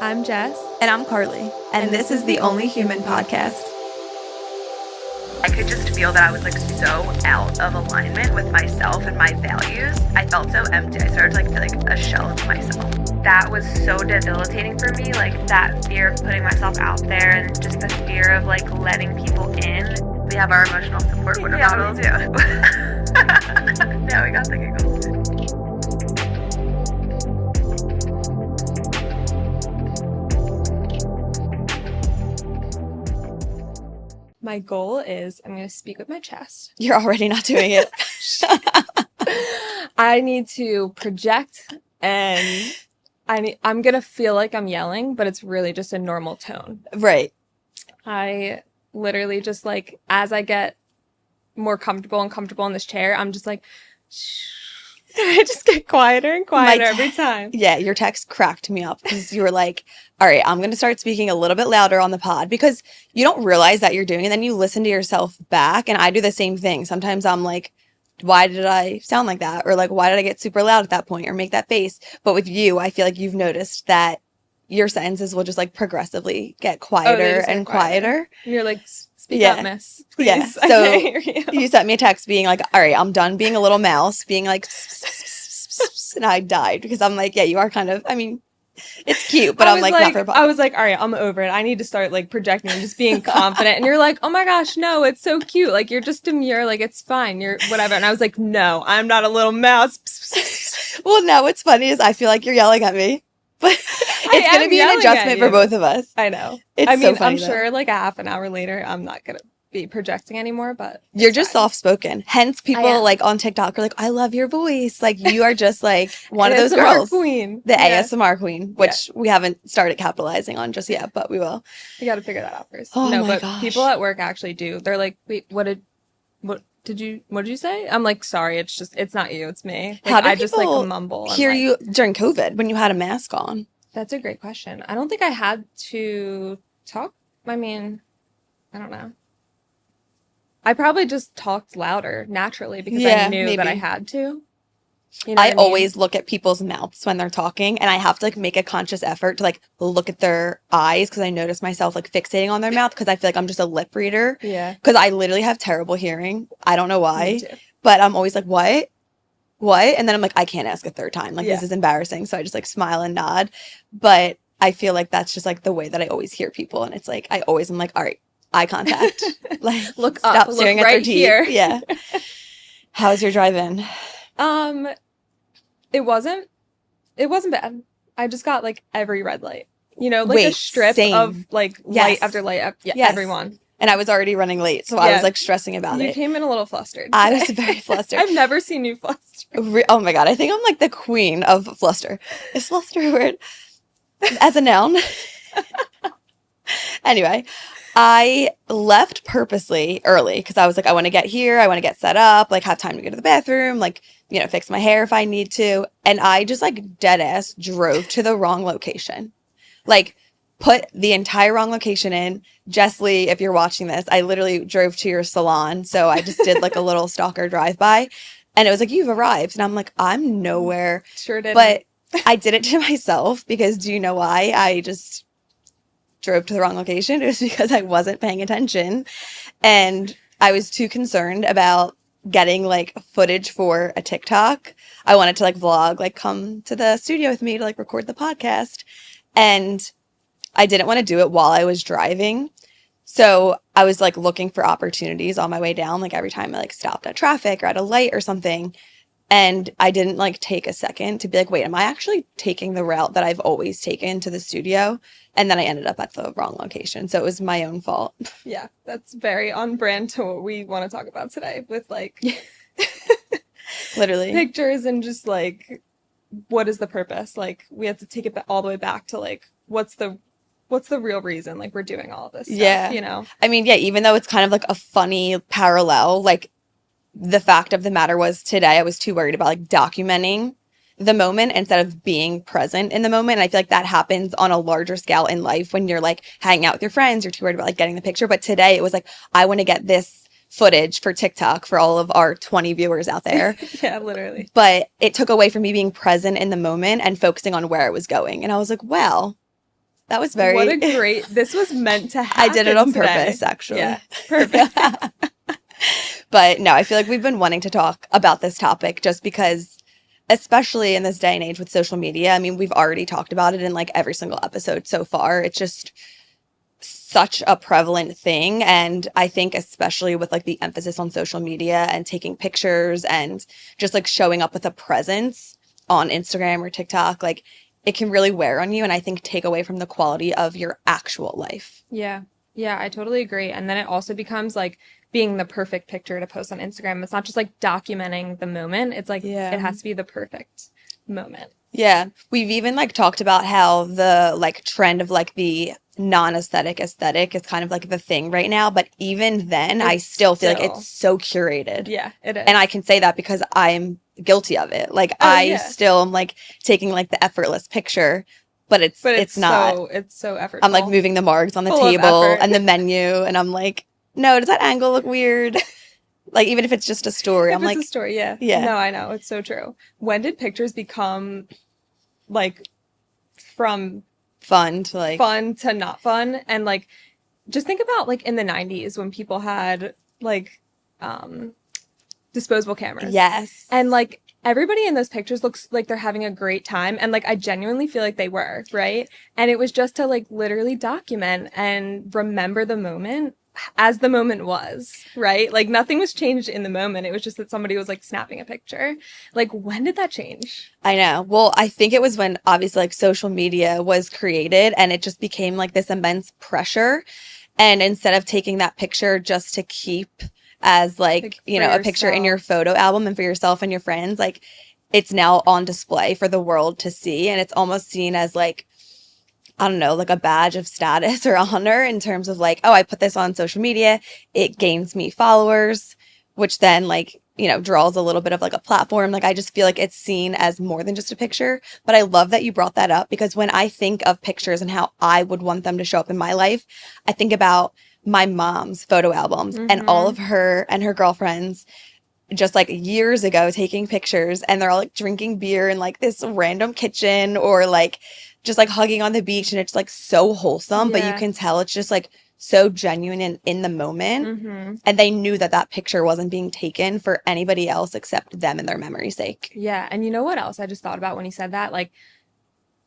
I'm Jess. And I'm Karli. And this is the Only Human podcast. I could just feel that I was like so out of alignment with myself and my values. I felt so empty. I started to feel like a shell of myself. That was so debilitating for me, like that fear of putting myself out there and just the fear of like letting people in. We have our emotional support water bottles. Yeah. Now we got the giggles. My goal is I'm going to speak with my chest. You're already not doing it. I need to project and I'm going to feel like I'm yelling, but it's really just a normal tone. Right. I literally just like, as I get more comfortable in this chair, I'm just like, shh. I just get quieter and quieter every time. Yeah, your text cracked me up because you were like, all right, I'm going to start speaking a little bit louder on the pod because you don't realize that you're doing it. And then you listen to yourself back. And I do the same thing. Sometimes I'm like, why did I sound like that? Or like, why did I get super loud at that point or make that face? But with you, I feel like you've noticed that your sentences will just like progressively get quieter and quieter. And you're like, speak up, miss. Please. Yeah. So you sent me a text being like, all right, I'm done being a little mouse, being like, and I died because I'm like, yeah, you are kind of, I mean, it's cute, but I'm like not for a podcast. I was like, all right, I'm over it. I need to start like projecting and just being confident. And you're like, oh my gosh, no, it's so cute. Like you're just demure. Like it's fine. You're whatever. And I was like, no, I'm not a little mouse. Well, no, what's funny is I feel like you're yelling at me. But it's going to be an adjustment for both of us. I know. It's so funny, I'm sure like a half an hour later, I'm not going to be projecting anymore, but you're just soft-spoken. Hence people like on TikTok are like, I love your voice. Like you are just like one of those girls. Queen. The ASMR queen, which we haven't started capitalizing on just yet, but we will. We got to figure that out first. Oh no, my but gosh. People at work actually do. They're like, wait, what did you say? I'm like, sorry, it's not you, it's me. Like, How did I just like mumble. Hear you during COVID when you had a mask on? That's a great question. I don't think I had to talk. I mean, I don't know. I probably just talked louder naturally because I knew that I had to. You know I always look at people's mouths when they're talking, and I have to like make a conscious effort to like look at their eyes because I notice myself like fixating on their mouth because I feel like I'm just a lip reader. Yeah. Because I literally have terrible hearing. I don't know why, Me too. but I'm always like, what? And then I'm like, I can't ask a third time. Like this is embarrassing. So I just like smile and nod. But I feel like that's just like the way that I always hear people, and it's like I always am like, all right, eye contact. Like look stop up, staring look at their right teeth. here. Yeah. How's your drive-in? It wasn't bad. I just got like every red light. You know, like a strip of like light after light. Everyone. And I was already running late, so I was like stressing about it. You came in a little flustered today. I was very flustered. I've never seen you flustered. Oh my God, I think I'm like the queen of fluster. Is fluster a word? As a noun? Anyway, I left purposely early because I was like, I want to get here. I want to get set up, like have time to go to the bathroom, like, you know, fix my hair if I need to. And I just like dead ass drove to the wrong location. Like put the entire wrong location in. Jess Lee, if you're watching this, I literally drove to your salon. So I just did like a little stalker drive-by. And it was like, you've arrived. And I'm like, I'm nowhere. Sure did. But I did it to myself because do you know why I just drove to the wrong location? It was because I wasn't paying attention. And I was too concerned about getting like footage for a TikTok. I wanted to like vlog, like come to the studio with me to like record the podcast. And I didn't want to do it while I was driving. So I was like looking for opportunities on my way down, like every time I like stopped at traffic or at a light or something. And I didn't like take a second to be like, wait, am I actually taking the route that I've always taken to the studio? And then I ended up at the wrong location. So it was my own fault. Yeah, that's very on brand to what we want to talk about today with like literally pictures and just like, what is the purpose? Like we have to take it all the way back to like, what's the real reason like we're doing all of this stuff, you know? I mean, yeah, even though it's kind of like a funny parallel, like the fact of the matter was today I was too worried about like documenting the moment instead of being present in the moment. And I feel like that happens on a larger scale in life when you're like hanging out with your friends, you're too worried about like getting the picture. But today it was like, I want to get this footage for TikTok for all of our 20 viewers out there. Yeah, literally. But it took away from me being present in the moment and focusing on where I was going. And I was like, well, That was very... What a great... This was meant to happen. I did it on today. purpose, actually. Yeah, perfect. But no, I feel like we've been wanting to talk about this topic just because, especially in this day and age with social media, I mean, we've already talked about it in like every single episode so far. It's just such a prevalent thing. And I think especially with like the emphasis on social media and taking pictures and just like showing up with a presence on Instagram or TikTok, like it can really wear on you and I think take away from the quality of your actual life. Yeah. Yeah, I totally agree. And then it also becomes like being the perfect picture to post on Instagram. It's not just like documenting the moment. It's like it has to be the perfect moment. Yeah. We've even like talked about how the like trend of like the non-aesthetic aesthetic is kind of like the thing right now. But even then, I still feel like it's so curated. Yeah, it is. And I can say that because I'm guilty of it. Like I still am like taking like the effortless picture, but it's not. It's so effortless. I'm like moving the marks on the table and the menu, and I'm like, no, does that angle look weird? Like even if it's just a story, I'm like, it's a story, yeah. No, I know, it's so true. When did pictures become like from fun to not fun? And like, just think about like in the 90s when people had like disposable cameras. Yes. And like everybody in those pictures looks like they're having a great time. And like I genuinely feel like they were, right? And it was just to like literally document and remember the moment as the moment was, right? Like nothing was changed in the moment. It was just that somebody was like snapping a picture. Like when did that change? I know. Well, I think it was when obviously like social media was created and it just became like this immense pressure. And instead of taking that picture just to keep as like you know, yourself, a picture in your photo album and for yourself and your friends, like it's now on display for the world to see. And it's almost seen as like, I don't know, like a badge of status or honor in terms of like, oh, I put this on social media. It gains me followers, which then like, you know, draws a little bit of like a platform. Like I just feel like it's seen as more than just a picture. But I love that you brought that up because when I think of pictures and how I would want them to show up in my life, I think about my mom's photo albums and all of her and her girlfriends just like years ago taking pictures and they're all like drinking beer in like this random kitchen or like just like hugging on the beach and it's like so wholesome, but you can tell it's just like so genuine and in the moment. And they knew that that picture wasn't being taken for anybody else except them and their memory's sake. Yeah. And you know what else I just thought about when you said that? Like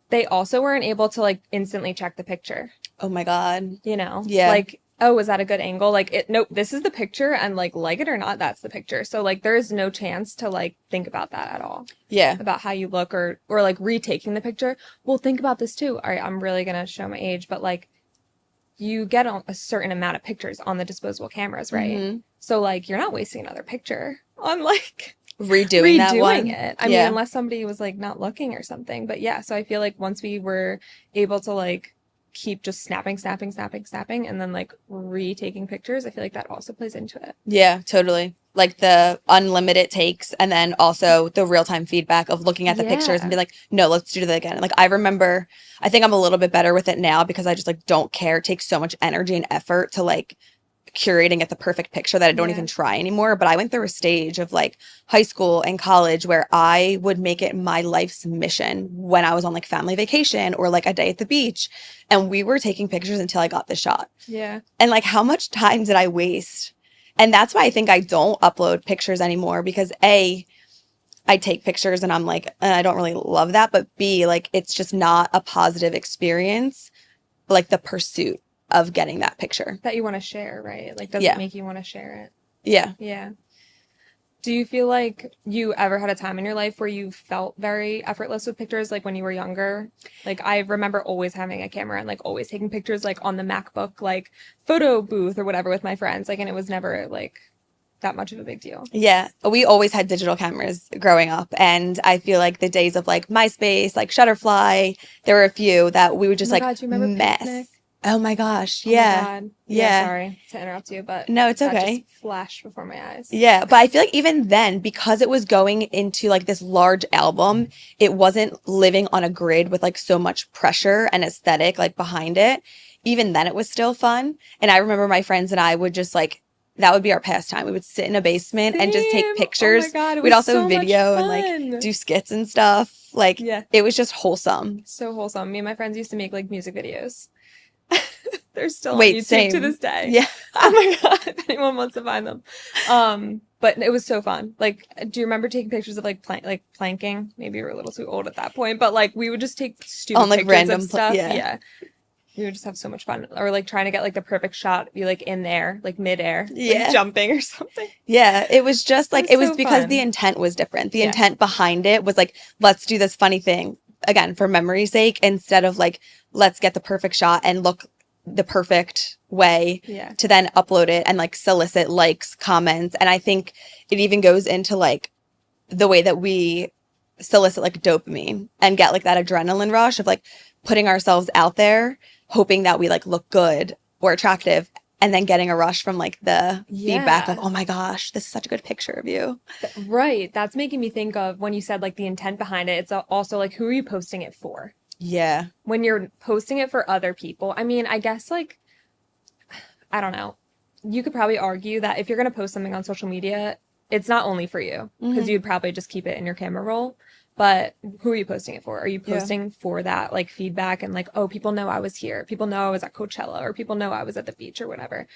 they also weren't able to like instantly check the picture. Oh my God. You know? Yeah. Like, oh, was that a good angle? Like, nope, this is the picture, and like it or not, that's the picture. So like, there is no chance to like think about that at all. Yeah. About how you look or like retaking the picture. Well, think about this too. All right, I'm really gonna show my age, but like, you get a certain amount of pictures on the disposable cameras, right? So like, you're not wasting another picture on like redoing that one. It. I mean, unless somebody was like not looking or something. But yeah, so I feel like once we were able to like keep just snapping and then like retaking pictures, I feel like that also plays into it. Yeah, totally. Like the unlimited takes and then also the real-time feedback of looking at the pictures and be like, no, let's do that again. Like I remember, I think I'm a little bit better with it now because I just like don't care. It takes so much energy and effort to like curating at the perfect picture that I don't even try anymore. But I went through a stage of like high school and college where I would make it my life's mission when I was on like family vacation or like a day at the beach. And we were taking pictures until I got the shot. Yeah. And like how much time did I waste? And that's why I think I don't upload pictures anymore because A, I take pictures and I'm like, I don't really love that. But B, like it's just not a positive experience, like the pursuit of getting that picture that you want to share, right? Like, does it make you want to share it? Yeah. Yeah. Do you feel like you ever had a time in your life where you felt very effortless with pictures, like when you were younger? Like, I remember always having a camera and like always taking pictures like on the MacBook, like photo booth or whatever with my friends. Like, and it was never like that much of a big deal. Yeah. We always had digital cameras growing up. And I feel like the days of like MySpace, like Shutterfly, there were a few that we would just like mess. Picnic? Oh my gosh. Yeah. Oh my God. Yeah. Sorry to interrupt you, but no, it's okay. That just flashed before my eyes. Yeah. But I feel like even then, because it was going into like this large album, it wasn't living on a grid with like so much pressure and aesthetic like behind it. Even then it was still fun. And I remember my friends and I would just like that would be our pastime. We would sit in a basement and just take Same. pictures. Oh my God, it We'd was also so much video and fun. like do skits and stuff. Like, Yeah. it was just wholesome. So wholesome. Me and my friends used to make like music videos. They're still on Wait, YouTube same. to this day. Yeah. Oh my God, if anyone wants to find them. But it was so fun. Like, do you remember taking pictures of like planking? Maybe you were a little too old at that point, but like we would just take stupid On, like, pictures random of stuff. yeah. We would just have so much fun. Or like trying to get like the perfect shot, be like in there, like midair, Yeah. like jumping or something. Yeah, it was just like, it was so because fun. the intent was different. The intent behind it was like, let's do this funny thing, again, for memory's sake, instead of like, let's get the perfect shot and look the perfect way to then upload it and like solicit likes, comments. And I think it even goes into like the way that we solicit like dopamine and get like that adrenaline rush of like putting ourselves out there, hoping that we like look good or attractive, and then getting a rush from like the feedback of, oh my gosh, this is such a good picture of you. Right. That's making me think of when you said like the intent behind it. It's also like, who are you posting it for? Yeah. When you're posting it for other people, I mean, I guess like, I don't know. You could probably argue that if you're going to post something on social media, it's not only for you, because you'd probably just keep it in your camera roll. But who are you posting it for? Are you posting for that like feedback and like, oh, people know I was here. People know I was at Coachella, or people know I was at the beach or whatever.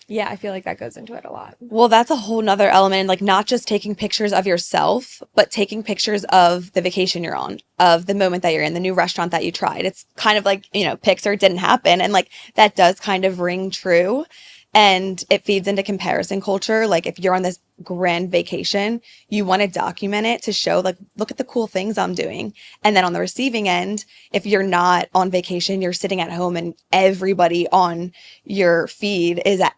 Yeah, I feel like that goes into it a lot. Well, that's a whole nother element, like not just taking pictures of yourself, but taking pictures of the vacation you're on, of the moment that you're in, the new restaurant that you tried. It's kind of like, you know, pics or it didn't happen. And like that does kind of ring true. And it feeds into comparison culture. Like if you're on this grand vacation, you want to document it to show like, look at the cool things I'm doing. And then on the receiving end, if you're not on vacation, you're sitting at home and everybody on your feed is at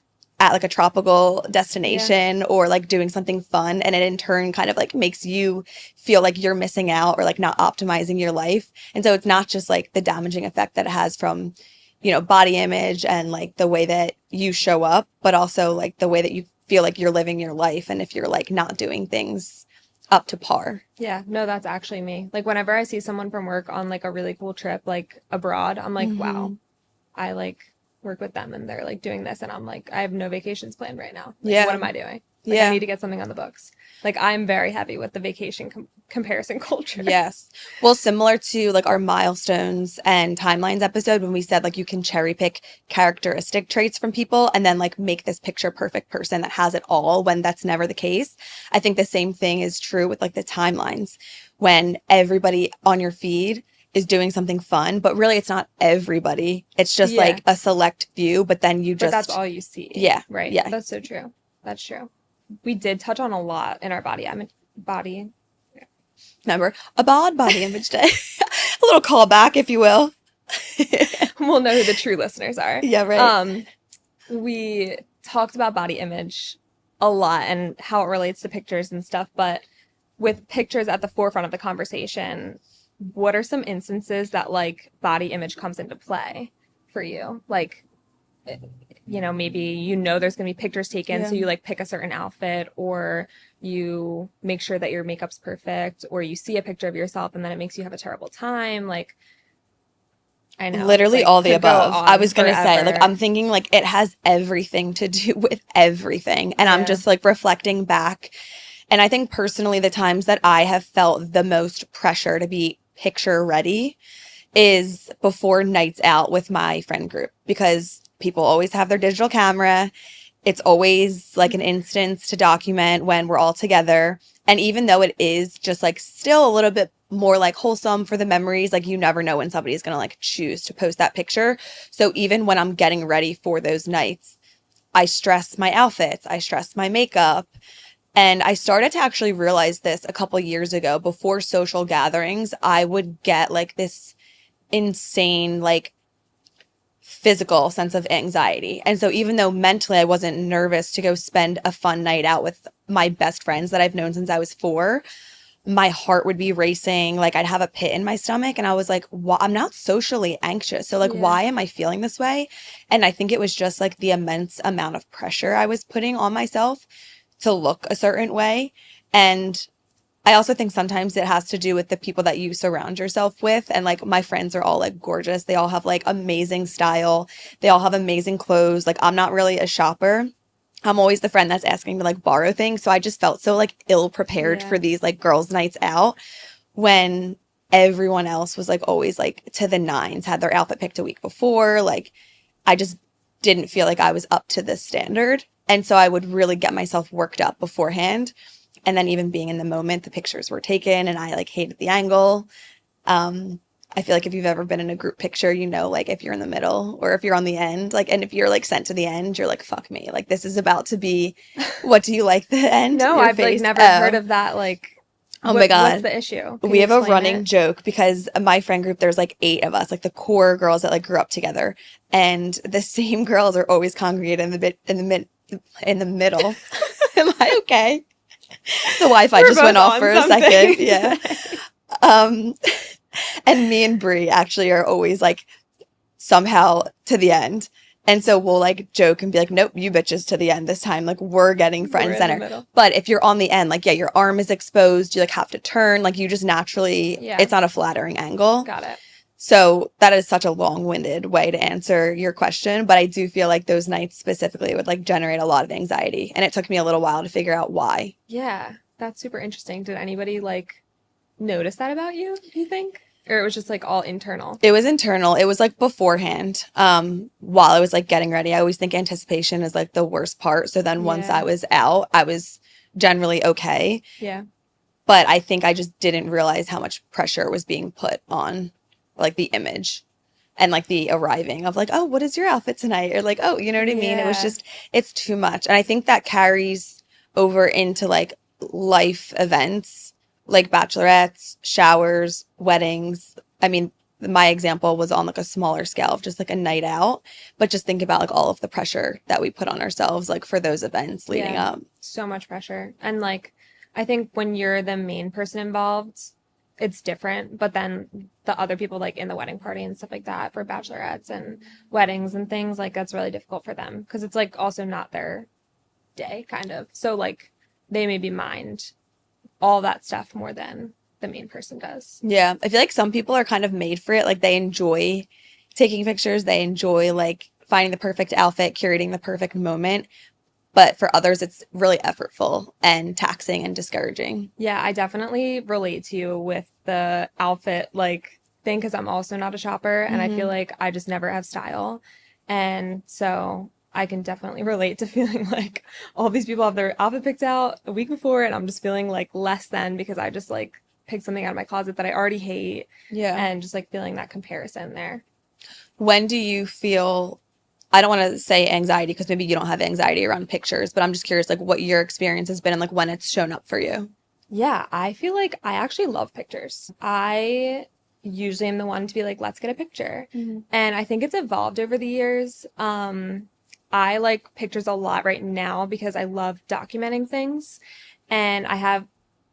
like a tropical destination or like doing something fun. And it in turn kind of like makes you feel like you're missing out or like not optimizing your life. And so it's not just like the damaging effect that it has from, you know, body image and like the way that you show up, but also like the way that you feel like you're living your life. And if you're like not doing things up to par. Yeah, no, that's actually me. Like whenever I see someone from work on like a really cool trip, like abroad, I'm like, wow, I like work with them and they're like doing this. And I'm like, I have no vacations planned right now. Like, what am I doing? Like, I need to get something on the books. Like, I'm very heavy with the vacation comparison culture. Yes. Well, similar to like our milestones and timelines episode, when we said like you can cherry pick characteristic traits from people and then like make this picture perfect person that has it all, when that's never the case. I think the same thing is true with like the timelines, when everybody on your feed is doing something fun, but really it's not everybody. It's just like a select few, but then you just... But that's all you see. Yeah. Right. Yeah. That's so true. That's true. We did touch on a lot in our body. Remember, a body image day. A little callback, if you will. We'll know who the true listeners are. Yeah, right. We talked about body image a lot and how it relates to pictures and stuff, but with pictures at the forefront of the conversation, what are some instances that like body image comes into play for you? Like, you know, maybe you know there's going to be pictures taken, so you like pick a certain outfit, or you make sure that your makeup's perfect, or you see a picture of yourself and then it makes you have a terrible time. Like, I know. Literally like, all the above. I was going to say, like, forever. I'm thinking like it has everything to do with everything. And I'm just like reflecting back. And I think personally, the times that I have felt the most pressure to be picture ready is before nights out with my friend group, because people always have their digital camera. It's always like an instance to document when we're all together. And even though it is just like still a little bit more like wholesome for the memories, like you never know when somebody's going to like choose to post that picture. So even when I'm getting ready for those nights, I stress my outfits, I stress my makeup. And I started to actually realize this a couple years ago. Before social gatherings, I would get like this insane, like physical sense of anxiety. And so even though mentally I wasn't nervous to go spend a fun night out with my best friends that I've known since I was 4, my heart would be racing. Like I'd have a pit in my stomach and I was like, I'm not socially anxious. So like, why am I feeling this way? And I think it was just like the immense amount of pressure I was putting on myself to look a certain way. And I also think sometimes it has to do with the people that you surround yourself with. And like my friends are all like gorgeous. They all have like amazing style. They all have amazing clothes. Like I'm not really a shopper. I'm always the friend that's asking to like borrow things. So I just felt so like ill prepared for these like girls' nights out when everyone else was like always like to the nines, had their outfit picked a week before. Like I just didn't feel like I was up to this standard. And so I would really get myself worked up beforehand. And then even being in the moment, the pictures were taken and I like hated the angle. I feel like if you've ever been in a group picture, you know, like if you're in the middle or if you're on the end, like, and if you're like sent to the end, you're like, fuck me. Like this is about to be, what do you like the end? No, I've like never heard of that. Like, oh my God. What's the issue? We have a running joke because my friend group, there's like 8 of us, like the core girls that like grew up together. And the same girls are always congregated in the middle. Am I okay? The Wi-Fi just went off for a second. Yeah. And me and Brie actually are always like somehow to the end. And so we'll like joke and be like, nope, you bitches to the end this time. Like we're getting front and center. But if you're on the end, like, yeah, your arm is exposed. You like have to turn. Like you just naturally, it's not a flattering angle. Got it. So that is such a long-winded way to answer your question. But I do feel like those nights specifically would like generate a lot of anxiety. And it took me a little while to figure out why. Yeah, that's super interesting. Did anybody like notice that about you, do you think? Or it was just like all internal? It was internal. It was like beforehand. While I was like getting ready, I always think anticipation is like the worst part. So then once I was out, I was generally okay. Yeah. But I think I just didn't realize how much pressure was being put on like the image and like the arriving of like, oh, what is your outfit tonight? Or like, oh, you know what I mean? It was just, it's too much. And I think that carries over into like life events, like bachelorettes, showers, weddings. I mean, my example was on like a smaller scale of just like a night out, but just think about like all of the pressure that we put on ourselves, like for those events leading up. So much pressure. And like, I think when you're the main person involved, it's different. But then the other people like in the wedding party and stuff like that for bachelorettes and weddings and things, like that's really difficult for them because it's like also not their day kind of. So like they maybe mind all that stuff more than the main person does. Yeah. I feel like some people are kind of made for it. Like they enjoy taking pictures. They enjoy like finding the perfect outfit, curating the perfect moment. But for others, it's really effortful and taxing and discouraging. Yeah, I definitely relate to you with the outfit like thing because I'm also not a shopper and I feel like I just never have style. And so I can definitely relate to feeling like all these people have their outfit picked out a week before and I'm just feeling like less than because I just like picked something out of my closet that I already hate. Yeah. And just like feeling that comparison there. When do you feel, I don't want to say anxiety because maybe you don't have anxiety around pictures, but I'm just curious like what your experience has been and like when it's shown up for you. Yeah, I feel like I actually love pictures. I usually am the one to be like, let's get a picture. And I think it's evolved over the years. I like pictures a lot right now because I love documenting things. And I have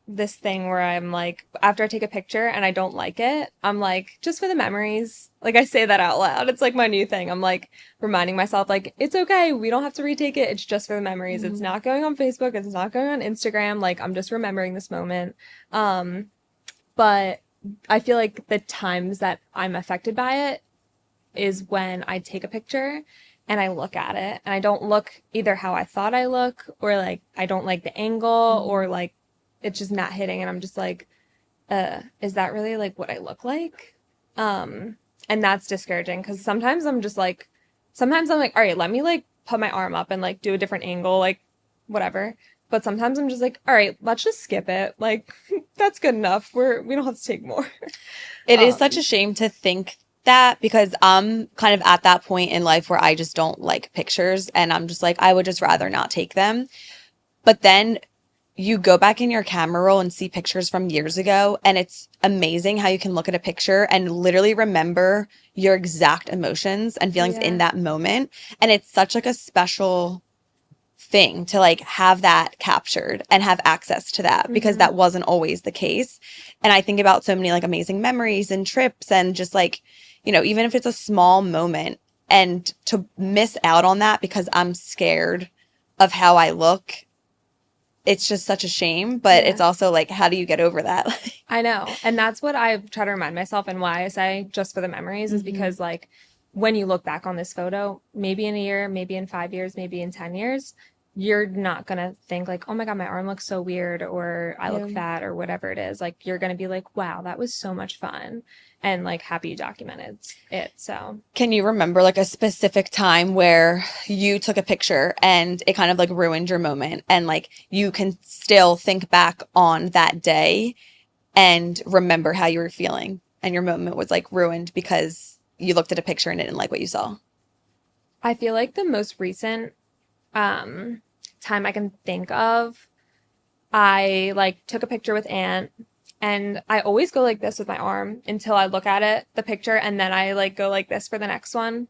this thing where I'm like, after I take a picture and I don't like it, I'm like, just for the memories. Like I say that out loud. It's like my new thing. I'm like reminding myself like, it's okay. We don't have to retake it. It's just for the memories. It's not going on Facebook. It's not going on Instagram. Like I'm just remembering this moment. But I feel like the times that I'm affected by it is when I take a picture and I look at it and I don't look either how I thought I look or like I don't like the angle or like it's just not hitting and I'm just like, is that really like what I look like? And that's discouraging because sometimes I'm like, all right, let me like put my arm up and like do a different angle, like whatever. But sometimes I'm just like, all right, let's just skip it. Like that's good enough. We don't have to take more. It is such a shame to think that because I'm kind of at that point in life where I just don't like pictures and I'm just like, I would just rather not take them. But then you go back in your camera roll and see pictures from years ago and it's amazing how you can look at a picture and literally remember your exact emotions and feelings in that moment. And it's such like a special thing to like have that captured and have access to that because that wasn't always the case. And I think about so many like amazing memories and trips and just like, you know, even if it's a small moment and to miss out on that because I'm scared of how I look it's just such a shame, but it's also like, how do you get over that? I know. And that's what I try to remind myself, and why I say just for the memories is because like when you look back on this photo, maybe in a year, maybe in 5 years, maybe in 10 years, you're not going to think like, oh my God, my arm looks so weird, or I look fat, or whatever it is. Like, you're going to be like, wow, that was so much fun, and like happy you documented it. So can you remember like a specific time where you took a picture and it kind of like ruined your moment, and like you can still think back on that day and remember how you were feeling, and your moment was like ruined because you looked at a picture and didn't like what you saw? I feel like the most recent time I can think of, I like took a picture with Aunt, and I always go like this with my arm until I look at it, the picture, and then I like go like this for the next one.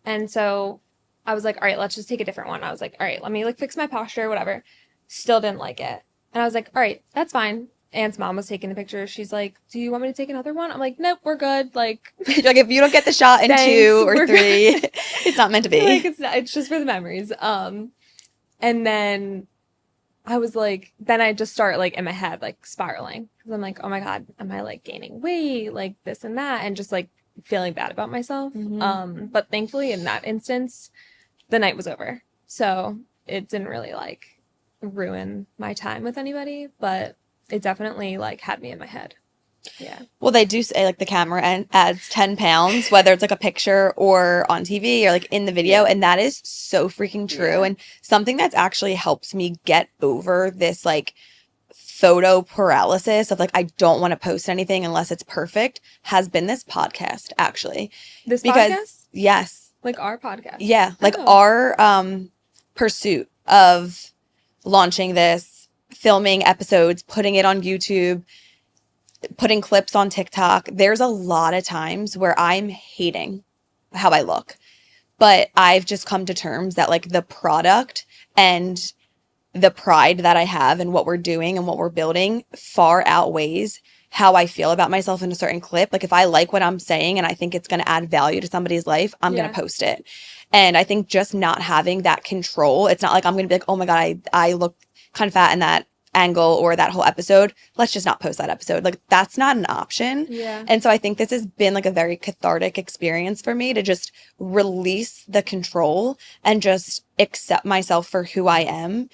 And so I was like, all right, let's just take a different one. I was like, all right, let me like fix my posture, whatever. Still didn't like it. And I was like, all right, that's fine. Aunt's mom was taking the picture. She's like, do you want me to take another one? I'm like, nope, we're good. Like, like if you don't get the shot in 2 or 3, it's not meant to be. Like, it's just for the memories. And then I was like, then I just start like in my head, like spiraling. Cause I'm like, oh my God, am I like gaining weight? Like this and that. And just like feeling bad about myself. But thankfully in that instance, the night was over. So it didn't really like ruin my time with anybody, but it definitely like had me in my head. Yeah. Well, they do say like the camera adds 10 pounds, whether it's like a picture or on TV or like in the video. And that is so freaking true. And something that's actually helped me get over this like photo paralysis of like, I don't want to post anything unless it's perfect, has been this podcast actually. This podcast? Yes. Like our podcast. Yeah. Like our pursuit of launching this, filming episodes, putting it on YouTube, putting clips on TikTok. There's a lot of times where I'm hating how I look, but I've just come to terms that like the product and the pride that I have in what we're doing and what we're building far outweighs how I feel about myself in a certain clip. Like if I like what I'm saying and I think it's going to add value to somebody's life, I'm going to post it. And I think just not having that control, it's not like I'm going to be like, oh my God, I look kind of fat in that angle or that whole episode. Let's just not post that episode. Like that's not an option. Yeah. And so I think this has been like a very cathartic experience for me to just release the control and just accept myself for who I am,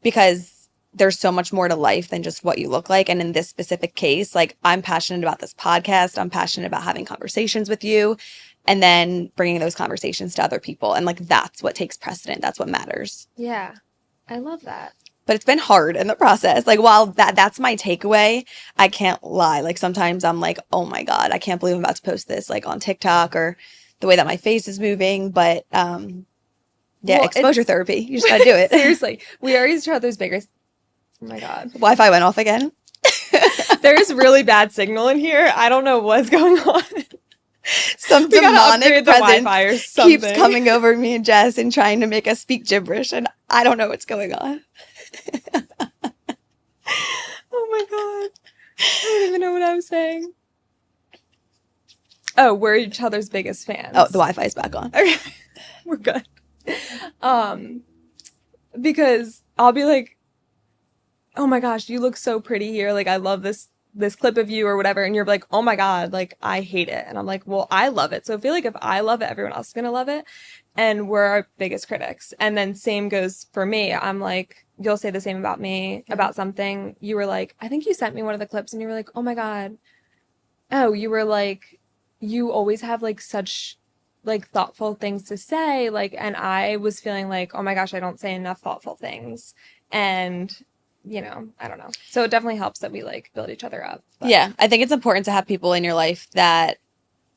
because there's so much more to life than just what you look like. And in this specific case, like I'm passionate about this podcast. I'm passionate about having conversations with you and then bringing those conversations to other people. And like, that's what takes precedent. That's what matters. Yeah. I love that. But it's been hard in the process. Like, while that's my takeaway, I can't lie. Like, sometimes I'm like, oh my God, I can't believe I'm about to post this, like, on TikTok, or the way that my face is moving. But, exposure therapy. You just gotta do it. Seriously. We are each other's biggest. Oh my God. Wi-Fi went off again. There's really bad signal in here. I don't know what's going on. Some demonic presence keeps coming over me and Jess and trying to make us speak gibberish, and I don't know what's going on. Oh my God. I don't even know what I'm saying. Oh, we're each other's biggest fans. Oh, the Wi-Fi is back on. Okay. We're good. Because I'll be like, oh my gosh, you look so pretty here. Like, I love this clip of you or whatever. And you're like, oh my God, like, I hate it. And I'm like, well, I love it. So I feel like if I love it, everyone else is going to love it. And we're our biggest critics. And then same goes for me. I'm like, you'll say the same about me, about something. You were like, I think you sent me one of the clips and you were like, oh my God. Oh, you were like, you always have like such like thoughtful things to say. Like, and I was feeling like, oh my gosh, I don't say enough thoughtful things. And you know, I don't know. So it definitely helps that we like build each other up. But. Yeah, I think it's important to have people in your life that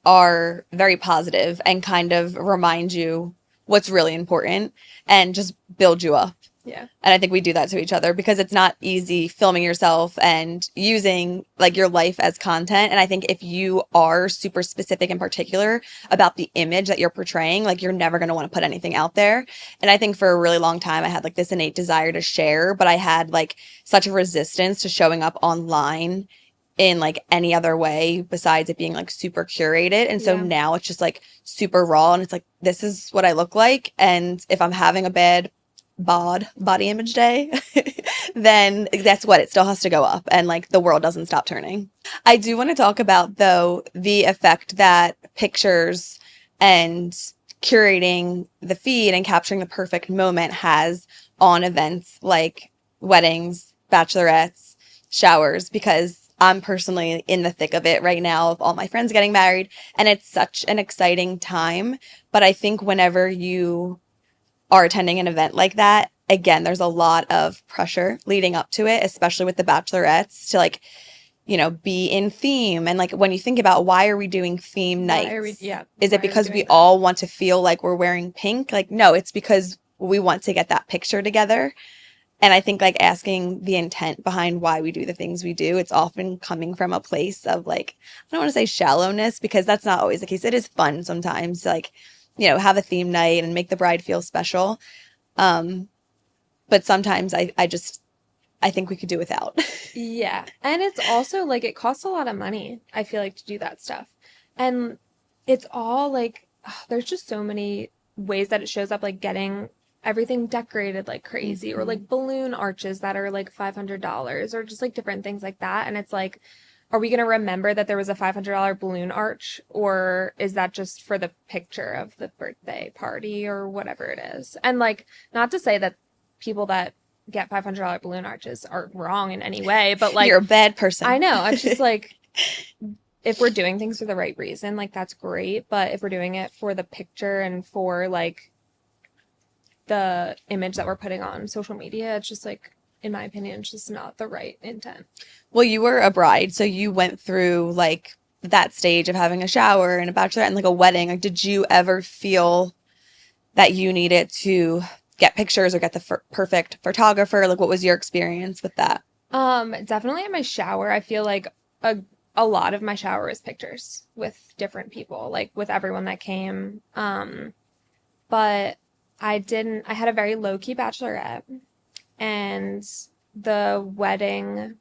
are very positive and kind of remind you what's really important and just build you up. Yeah. And I think we do that to each other because it's not easy filming yourself and using like your life as content. And I think if you are super specific and particular about the image that you're portraying, like you're never going to want to put anything out there. And I think for a really long time, I had like this innate desire to share, but I had like such a resistance to showing up online in like any other way besides it being like super curated. And so now it's just like super raw and it's like, this is what I look like. And if I'm having a bad body image day, then that's what, it still has to go up, and like the world doesn't stop turning. I do want to talk about, though, the effect that pictures and curating the feed and capturing the perfect moment has on events like weddings, bachelorettes, showers, because I'm personally in the thick of it right now, of all my friends getting married, and it's such an exciting time. But I think whenever you are attending an event like that, again, there's a lot of pressure leading up to it, especially with the bachelorettes, to like, you know, be in theme. And like, when you think about, why are we doing theme nights? Is it because we all want to feel like we're wearing pink? Like, no, it's because we want to get that picture together. And I think like asking the intent behind why we do the things we do, it's often coming from a place of like, I don't want to say shallowness, because that's not always the case. It is fun sometimes to like, you know, have a theme night and make the bride feel special. But sometimes I think we could do without. Yeah. And it's also like, it costs a lot of money, I feel like, to do that stuff. And it's all like, there's just so many ways that it shows up, like getting everything decorated like crazy, or like balloon arches that are like $500, or just like different things like that. And it's like, are we going to remember that there was a $500 balloon arch, or is that just for the picture of the birthday party or whatever it is? And like, not to say that people that get $500 balloon arches are wrong in any way, but like, you're a bad person. I know. It's just like, if we're doing things for the right reason, like that's great. But if we're doing it for the picture and for like the image that we're putting on social media, it's just like, in my opinion, it's just not the right intent. Well, you were a bride, so you went through like that stage of having a shower and a bachelorette and like a wedding. Like, did you ever feel that you needed to get pictures or get the perfect photographer? Like, what was your experience with that? Definitely in my shower. I feel like a lot of my shower is pictures with different people, like with everyone that came. But I had a very low-key bachelorette, and the wedding,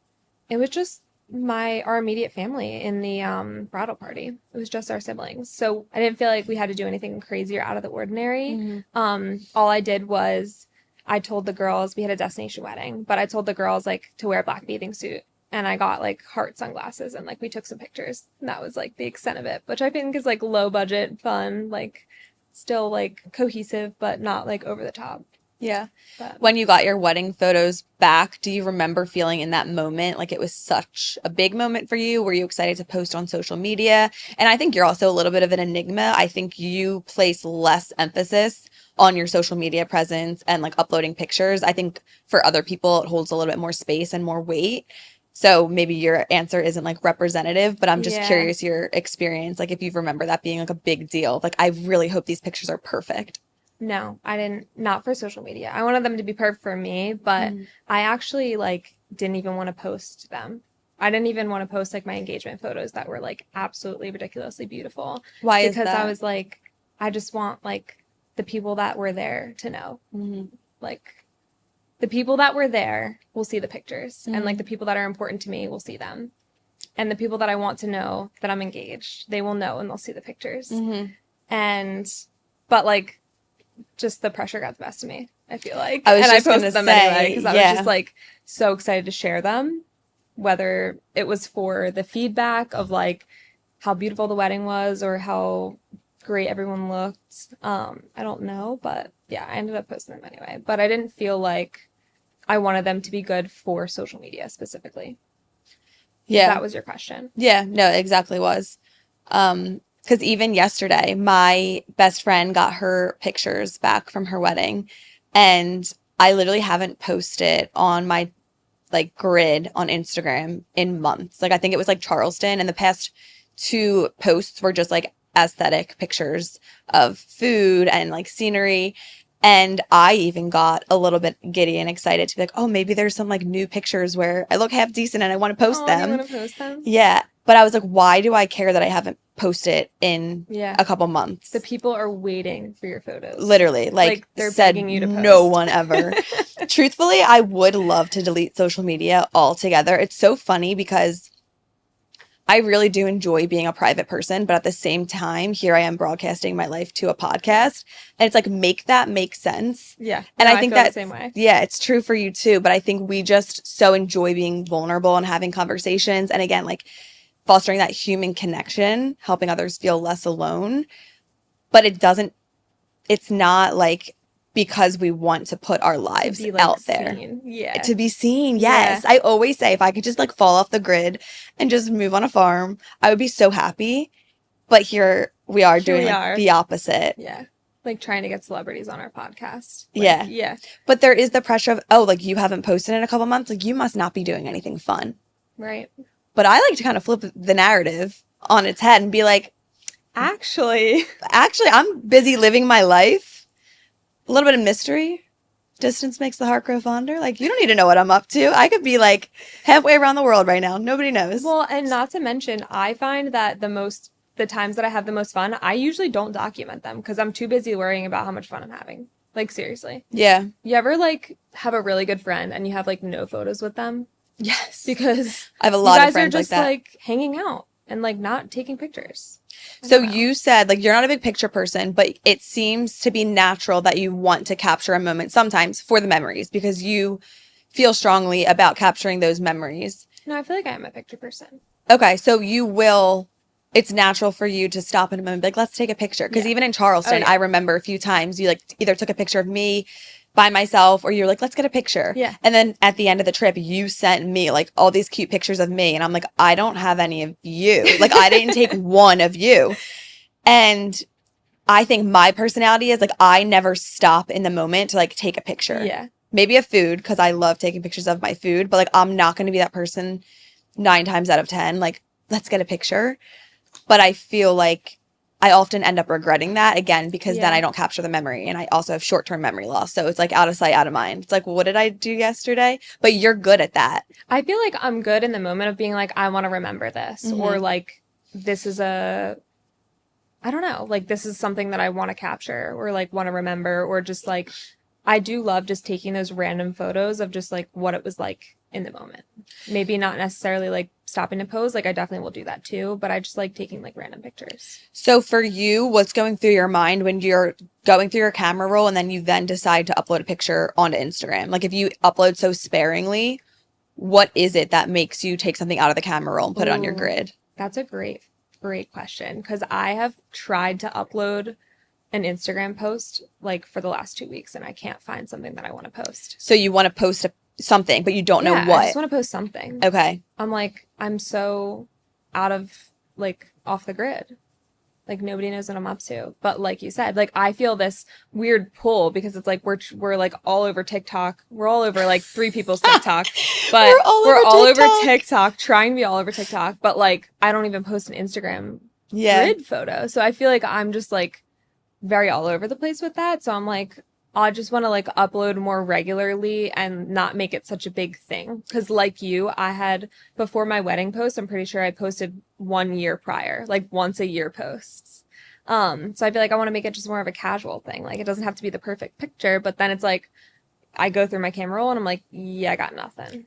it was just our immediate family in the bridal party. It was just our siblings. So I didn't feel like we had to do anything crazy or out of the ordinary. All I did was, I told the girls, we had a destination wedding, but I told the girls like to wear a black bathing suit, and I got like heart sunglasses, and like we took some pictures, and that was like the extent of it, which I think is like low budget, fun, like still like cohesive, but not like over the top. Yeah. But when you got your wedding photos back, do you remember feeling in that moment like it was such a big moment for you? Were you excited to post on social media? And I think you're also a little bit of an enigma. I think you place less emphasis on your social media presence and like uploading pictures. I think for other people, it holds a little bit more space and more weight. So maybe your answer isn't like representative, but I'm just curious your experience, like if you remember that being like a big deal. Like, I really hope these pictures are perfect. No, I didn't. Not for social media. I wanted them to be perfect for me, but I actually like didn't even want to post them. I didn't even want to post like my engagement photos that were like absolutely ridiculously beautiful. Why is that? Because I was like, I just want like the people that were there to know. Like, the people that were there will see the pictures, and like the people that are important to me will see them, and the people that I want to know that I'm engaged, they will know and they'll see the pictures. But like, just the pressure got the best of me, I feel like. I posted them anyway because I was just like so excited to share them, whether it was for the feedback of like how beautiful the wedding was or how great everyone looked. I don't know, but yeah, I ended up posting them anyway. But I didn't feel like I wanted them to be good for social media specifically. Yeah. If that was your question. Yeah, no, it exactly was. Because even yesterday, my best friend got her pictures back from her wedding, and I literally haven't posted on my like grid on Instagram in months. Like, I think it was like Charleston, and the past 2 posts were just like aesthetic pictures of food and like scenery. And I even got a little bit giddy and excited to be like, oh, maybe there's some like new pictures where I look half decent and I want to post them. You want to post them? Yeah. But I was like, why do I care that I haven't posted in a couple months? The people are waiting for your photos. Literally. Like they're begging you to post. No one ever. Truthfully, I would love to delete social media altogether. It's so funny because I really do enjoy being a private person, but at the same time, here I am broadcasting my life to a podcast. And it's like, make that make sense. Yeah. And no, I think feel that's, the same way. yeah, it's true for you too. But I think we just so enjoy being vulnerable and having conversations. And again, like fostering that human connection, helping others feel less alone. But it's not like because we want to put our lives to be, like, out there. Seen. Yeah. To be seen, yes. Yeah. I always say if I could just like fall off the grid and just move on a farm, I would be so happy. But here we are doing like the opposite. Yeah. Like trying to get celebrities on our podcast. Like, yeah. Yeah. But there is the pressure of, oh, like you haven't posted in a couple months. Like you must not be doing anything fun. Right. But I like to kind of flip the narrative on its head and be like, Actually, I'm busy living my life. A little bit of mystery. Distance makes the heart grow fonder. Like, you don't need to know what I'm up to. I could be like halfway around the world right now. Nobody knows. Well, and not to mention, I find that the times that I have the most fun, I usually don't document them because I'm too busy worrying about how much fun I'm having. Like, seriously. Yeah. You ever, like, have a really good friend and you have, like, no photos with them? Yes. Because I have a lot of friends you guys are just, like that. like, hanging out and, like, not taking pictures. So you said, like, you're not a big picture person, but it seems to be natural that you want to capture a moment sometimes for the memories because you feel strongly about capturing those memories. No, I feel like I am a picture person. Okay, so it's natural for you to stop in a moment and be like, let's take a picture. Because even in Charleston, I remember a few times you, like, either took a picture of me by myself or you're like, let's get a picture. Yeah. And then at the end of the trip, you sent me like all these cute pictures of me. And I'm like, I don't have any of you. Like, I didn't take one of you. And I think my personality is like, I never stop in the moment to like take a picture. Yeah. Maybe of food because I love taking pictures of my food. But like, I'm not going to be that person 9 times out of 10. Like, let's get a picture. But I feel like I often end up regretting that again because then I don't capture the memory and I also have short-term memory loss. So it's like out of sight, out of mind. It's like, well, what did I do yesterday? But you're good at that. I feel like I'm good in the moment of being like, I want to remember this or like this is I don't know, like this is something that I want to capture or like want to remember or just like I do love just taking those random photos of just like what it was like in the moment. Maybe not necessarily like stopping to pose. Like I definitely will do that too, but I just like taking like random pictures. So for you, what's going through your mind when you're going through your camera roll and then you then decide to upload a picture onto Instagram? Like if you upload so sparingly, what is it that makes you take something out of the camera roll and put it on your grid? That's a great question because I have tried to upload an Instagram post like for the last 2 weeks and I can't find something that I want to post. So you want to post something, but you don't know what? I just want to post something. Okay. I'm like, I'm so out of like off the grid. Like nobody knows what I'm up to. But like you said, like I feel this weird pull because it's like we're like all over TikTok. We're all over like 3 people's TikTok. But we're all over TikTok, trying to be all over TikTok. But like I don't even post an Instagram grid photo. So I feel like I'm just like very all over the place with that. So I'm like, I just want to like upload more regularly and not make it such a big thing. Because like you, I had before my wedding post, I'm pretty sure I posted 1 year prior, like once a year posts. So I feel like I want to make it just more of a casual thing. Like it doesn't have to be the perfect picture, but then it's like I go through my camera roll and I'm like, yeah, I got nothing.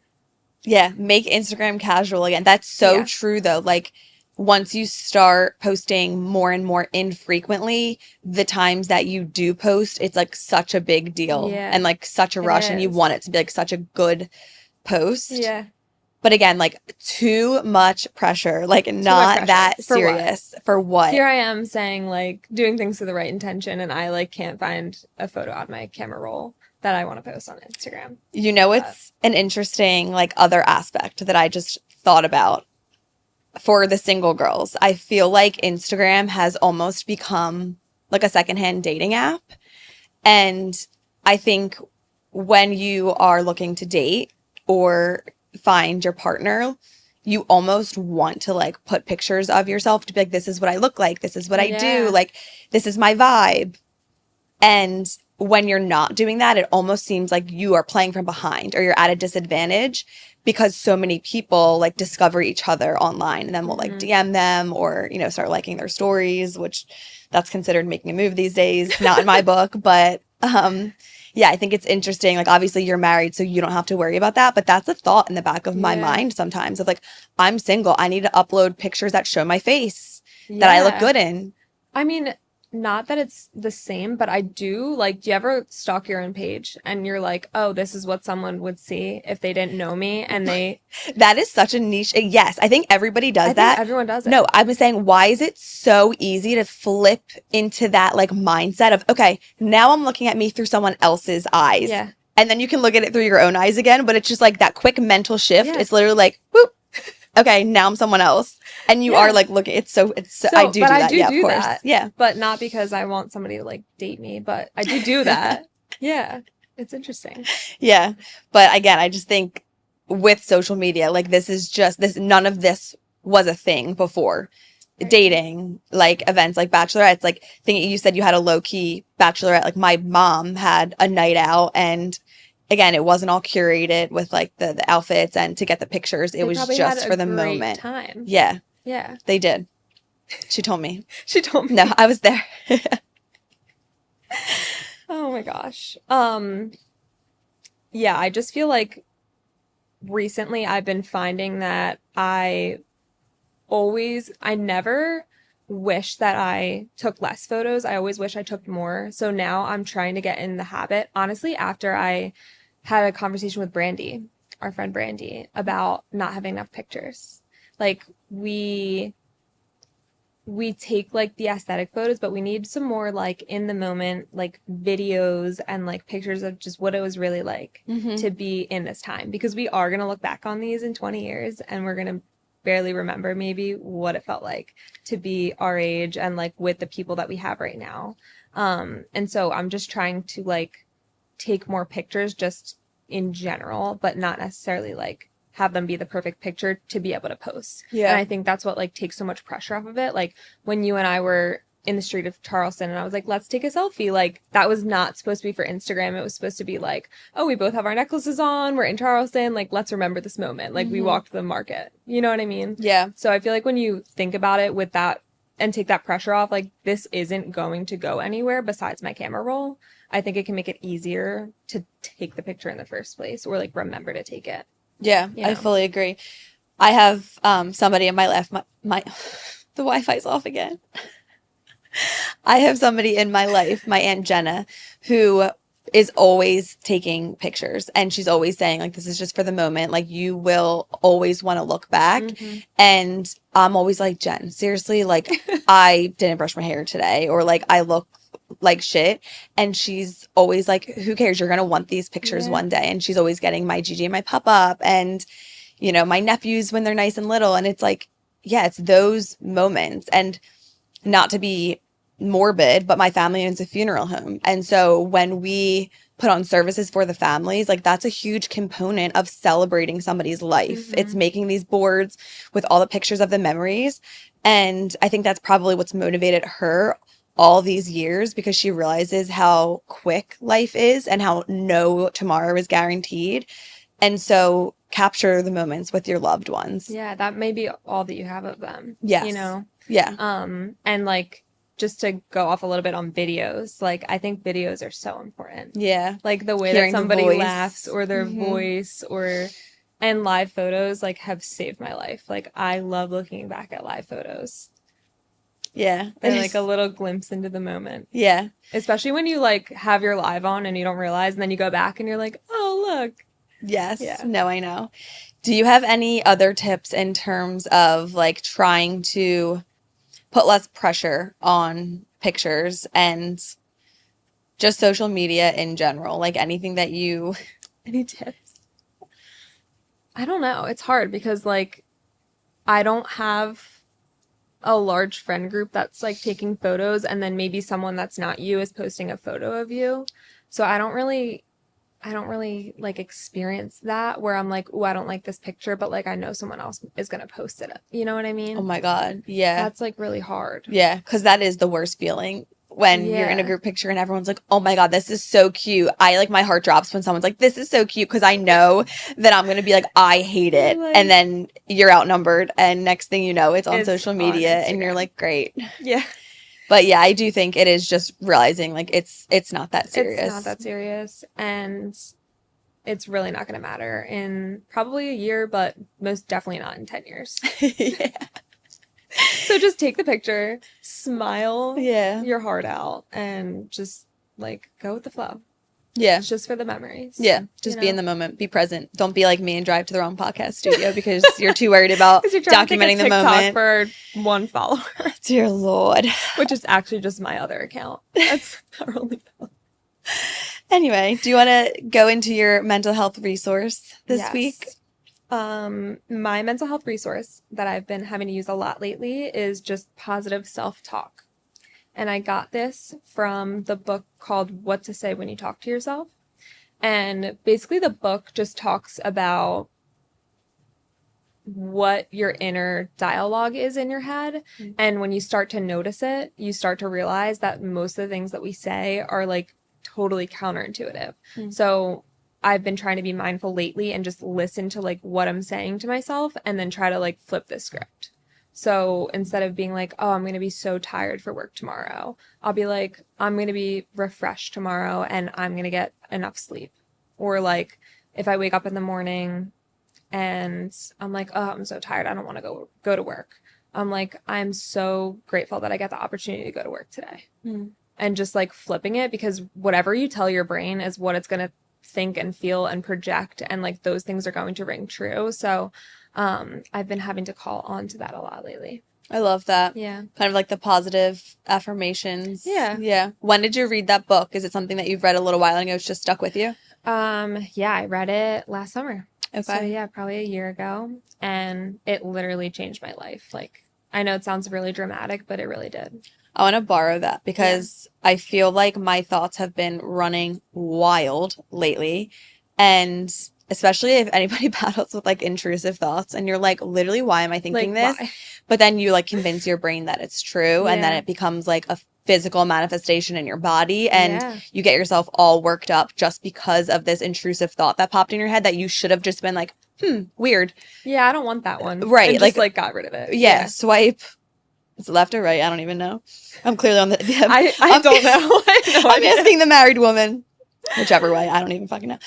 Yeah, make Instagram casual again. That's so true though. Like once you start posting more and more infrequently, the times that you do post, it's like such a big deal and like such a rush and you want it to be like such a good post. Yeah. But again, like too much pressure, like not that serious. For what? Here I am saying like doing things with the right intention and I like can't find a photo on my camera roll that I want to post on Instagram. You know, it's an interesting like other aspect that I just thought about. For the single girls, I feel like Instagram has almost become like a secondhand dating app. And I think when you are looking to date or find your partner, you almost want to like put pictures of yourself to be like, this is what I look like. This is what I do. Like, this is my vibe. And when you're not doing that, it almost seems like you are playing from behind or you're at a disadvantage because so many people like discover each other online and then will like DM them or, you know, start liking their stories, which that's considered making a move these days. Not in my book, but Yeah, I think it's interesting. Like, obviously you're married, so you don't have to worry about that. But that's a thought in the back of my mind sometimes of like, I'm single. I need to upload pictures that show my face that I look good in. I mean, not that it's the same, but I do like, do you ever stalk your own page and you're like, oh, this is what someone would see if they didn't know me and they. That is such a niche. Yes, I think everybody does that. I think everyone does it. No, I was saying, why is it so easy to flip into that like mindset of, okay, now I'm looking at me through someone else's eyes. Yeah. And then you can look at it through your own eyes again, but it's just like that quick mental shift. Yeah. It's literally like, whoop. Okay, now I'm someone else. And you are like looking, it's so I do that. Yeah, of course. That. Yeah. But not because I want somebody to like date me, but I do that. Yeah. It's interesting. Yeah. But again, I just think with social media, like this is just none of this was a thing before. Right. Dating, like events like bachelorettes, like you said you had a low key bachelorette. Like my mom had a night out, and again, it wasn't all curated with like the outfits and to get the pictures. It was just for the moment. Time. Yeah. Yeah. They did. She told me. She told me. No, I was there. Oh my gosh. Yeah, I just feel like recently I've been finding that I never wish that I took less photos. I always wish I took more. So now I'm trying to get in the habit. Honestly, after I had a conversation with Brandy, our friend Brandy, about not having enough pictures. Like we take like the aesthetic photos, but we need some more like in the moment, like videos and like pictures of just what it was really like to be in this time, because we are going to look back on these in 20 years and we're going to barely remember maybe what it felt like to be our age and like with the people that we have right now. And so I'm just trying to like take more pictures just in general, but not necessarily like have them be the perfect picture to be able to post. Yeah. And I think that's what like takes so much pressure off of it. Like when you and I were in the street of Charleston and I was like, let's take a selfie. Like that was not supposed to be for Instagram. It was supposed to be like, oh, we both have our necklaces on. We're in Charleston. Like, let's remember this moment. Like we walked the market. You know what I mean? Yeah. So I feel like when you think about it with that and take that pressure off, like this isn't going to go anywhere besides my camera roll. I think it can make it easier to take the picture in the first place or like remember to take it. Yeah, I fully agree. I have somebody in my life, my the Wi-Fi's off again. I have somebody in my life, my Aunt Jenna, who is always taking pictures, and she's always saying like, this is just for the moment. Like you will always want to look back. And I'm always like, Jen, seriously, like I didn't brush my hair today, or like I look like shit. And she's always like, who cares? You're going to want these pictures one day. And she's always getting my Gigi and my Pup Up and, you know, my nephews when they're nice and little. And it's like, yeah, it's those moments. And not to be morbid, but my family owns a funeral home. And so when we put on services for the families, like that's a huge component of celebrating somebody's life. It's making these boards with all the pictures of the memories. And I think that's probably what's motivated her all these years, because she realizes how quick life is and how no tomorrow is guaranteed. And so capture the moments with your loved ones. Yeah, that may be all that you have of them. Yes. You know? Yeah. And like, just to go off a little bit on videos, like I think videos are so important. Yeah. Like the way that somebody laughs or their voice and live photos like have saved my life. Like I love looking back at live photos. Yeah. And like a little glimpse into the moment. Yeah. Especially when you like have your live on and you don't realize, and then you go back and you're like, oh, look. Yes. Yeah. No, I know. Do you have any other tips in terms of like trying to put less pressure on pictures and just social media in general? Like anything that any tips? I don't know. It's hard because like I don't have a large friend group that's like taking photos, and then maybe someone that's not you is posting a photo of you. So I don't really like experience that where I'm like, oh, I don't like this picture, but like I know someone else is going to post it. You know what I mean? Oh my God. Yeah. That's like really hard. Yeah. Cause that is the worst feeling when you're in a group picture and everyone's like, oh my God, this is so cute. I like, my heart drops when someone's like, this is so cute. Cause I know that I'm going to be like, I hate it. Like, and then you're outnumbered. And next thing you know, it's on social media and you're like, great. Yeah. But yeah, I do think it is just realizing like it's not that serious. It's not that serious, and it's really not going to matter in probably a year, but most definitely not in 10 years. Yeah. So just take the picture, smile Yeah. your heart out, and just like go with the flow. Yeah. It's just for the memories. Yeah. Just be in the moment. Be present. Don't be like me and drive to the wrong podcast studio because you're too worried about documenting the moment. For 1 follower. Dear Lord. Which is actually just my other account. That's our only follower. Anyway, do you want to go into your mental health resource this week? My mental health resource that I've been having to use a lot lately is just positive self-talk. And I got this from the book called What to Say When You Talk to Yourself. And basically the book just talks about what your inner dialogue is in your head. Mm-hmm. And when you start to notice it, you start to realize that most of the things that we say are like totally counterintuitive. Mm-hmm. So I've been trying to be mindful lately and just listen to like what I'm saying to myself and then try to like flip the script. So instead of being like, oh, I'm going to be so tired for work tomorrow, I'll be like, I'm going to be refreshed tomorrow and I'm going to get enough sleep. Or like if I wake up in the morning and I'm like, oh, I'm so tired, I don't want to go to work. I'm like, I'm so grateful that I get the opportunity to go to work today. Mm. And just like flipping it, because whatever you tell your brain is what it's going to think and feel and project, and like those things are going to ring true. So I've been having to call on to that a lot lately. I love that. Yeah. Kind of like the positive affirmations. Yeah. Yeah. When did you read that book? Is it something that you've read a little while ago? It's just stuck with you? Yeah, I read it last summer. Okay. So yeah, probably a year ago. And it literally changed my life. Like, I know it sounds really dramatic, but it really did. I want to borrow that because I feel like my thoughts have been running wild lately. And especially if anybody battles with like intrusive thoughts and you're like, literally, why am I thinking this? Why? But then you like convince your brain that it's true. And then it becomes like a physical manifestation in your body. And you get yourself all worked up just because of this intrusive thought that popped in your head that you should have just been like, weird. Yeah, I don't want that one. Right. And just like got rid of it. Yeah. Swipe. Is it left or right? I don't even know. I'm clearly on the... I don't know. I'm asking the married woman. Whichever way. I don't even fucking know.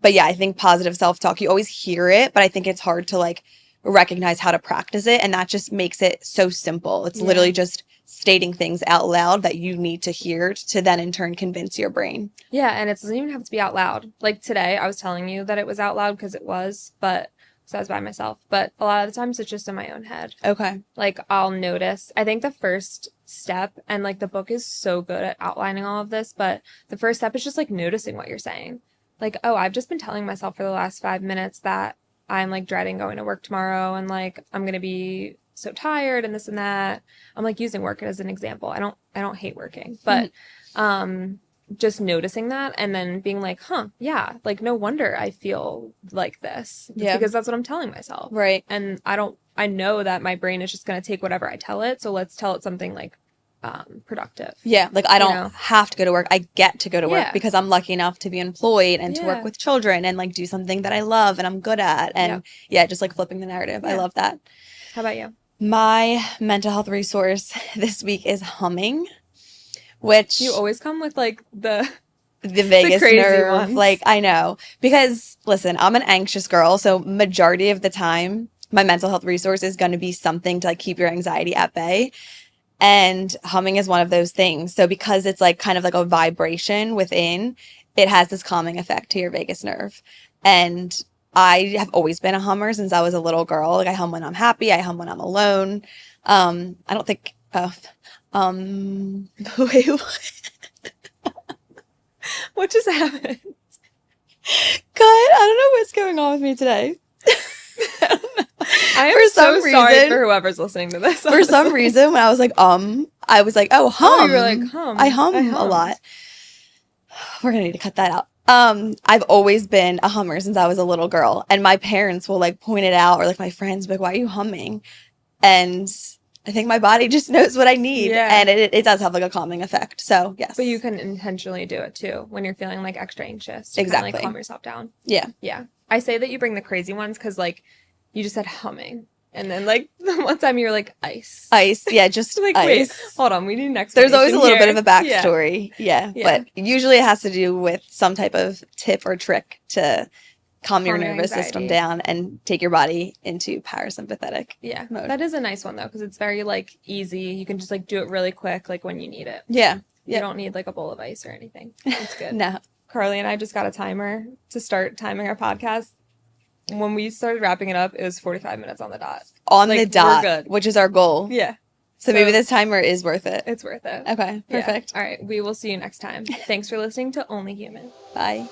But yeah, I think positive self-talk, you always hear it, but I think it's hard to like recognize how to practice it. And that just makes it so simple. It's literally just stating things out loud that you need to hear to then in turn convince your brain. Yeah, and it doesn't even have to be out loud. Like today, I was telling you that it was out loud because it was, but... So I was by myself. But a lot of the times it's just in my own head. Okay. Like I'll notice. I think the first step, and like the book is so good at outlining all of this, but the first step is just like noticing what you're saying. Like, oh, I've just been telling myself for the last 5 minutes that I'm like dreading going to work tomorrow and like I'm going to be so tired and this and that. I'm like using work as an example. I don't hate working, but just noticing that and then being like, yeah, like no wonder I feel like this. It's because that's what I'm telling myself. Right. And I know that my brain is just going to take whatever I tell it. So let's tell it something like productive. Yeah. Like I don't have to go to work. I get to go to work because I'm lucky enough to be employed and to work with children and like do something that I love and I'm good at. And just like flipping the narrative. I love that. How about you? My mental health resource this week is humming. Which you always come with like the vagus crazy nerve ones. Like I know, because listen, I'm an anxious girl, so majority of the time my mental health resource is going to be something to like keep your anxiety at bay, and humming is one of those things. So because it's like kind of like a vibration within, it has this calming effect to your vagus nerve. And I have always been a hummer since I was a little girl. Like I hum when I'm happy, I hum when I'm alone. I don't think wait, what just happened? God, I don't know what's going on with me today. I am so sorry for whoever's listening to this. For some reason, when I was like, I was like, oh, hum. Oh, you were like, hum. I hum a lot. We're going to need to cut that out. I've always been a hummer since I was a little girl. And my parents will like point it out, or like my friends be like, why are you humming? And I think my body just knows what I need. Yeah. And it does have like a calming effect. So yes. But you can intentionally do it too when you're feeling like extra anxious. Exactly. Like calm yourself down. Yeah. Yeah. I say that you bring the crazy ones because like you just said humming. And then, like, the one time you were like, ice. Ice. Yeah, just like, ice. wait, hold on. We need an There's always a little here. bit of a backstory. Yeah. But usually it has to do with some type of tip or trick to calm your nervous system down and take your body into parasympathetic mode. That is a nice one, though, because it's very, like, easy. You can just, like, do it really quick, like, when you need it. Yeah. You don't need, like, a bowl of ice or anything. It's good. No. Karli and I just got a timer to start timing our podcast. When we started wrapping it up, it was 45 minutes on the dot. On the dot, which is our goal. Yeah. So maybe this timer is worth it. It's worth it. Okay, perfect. All right, we will see you next time. Thanks for listening to Only Human. Bye.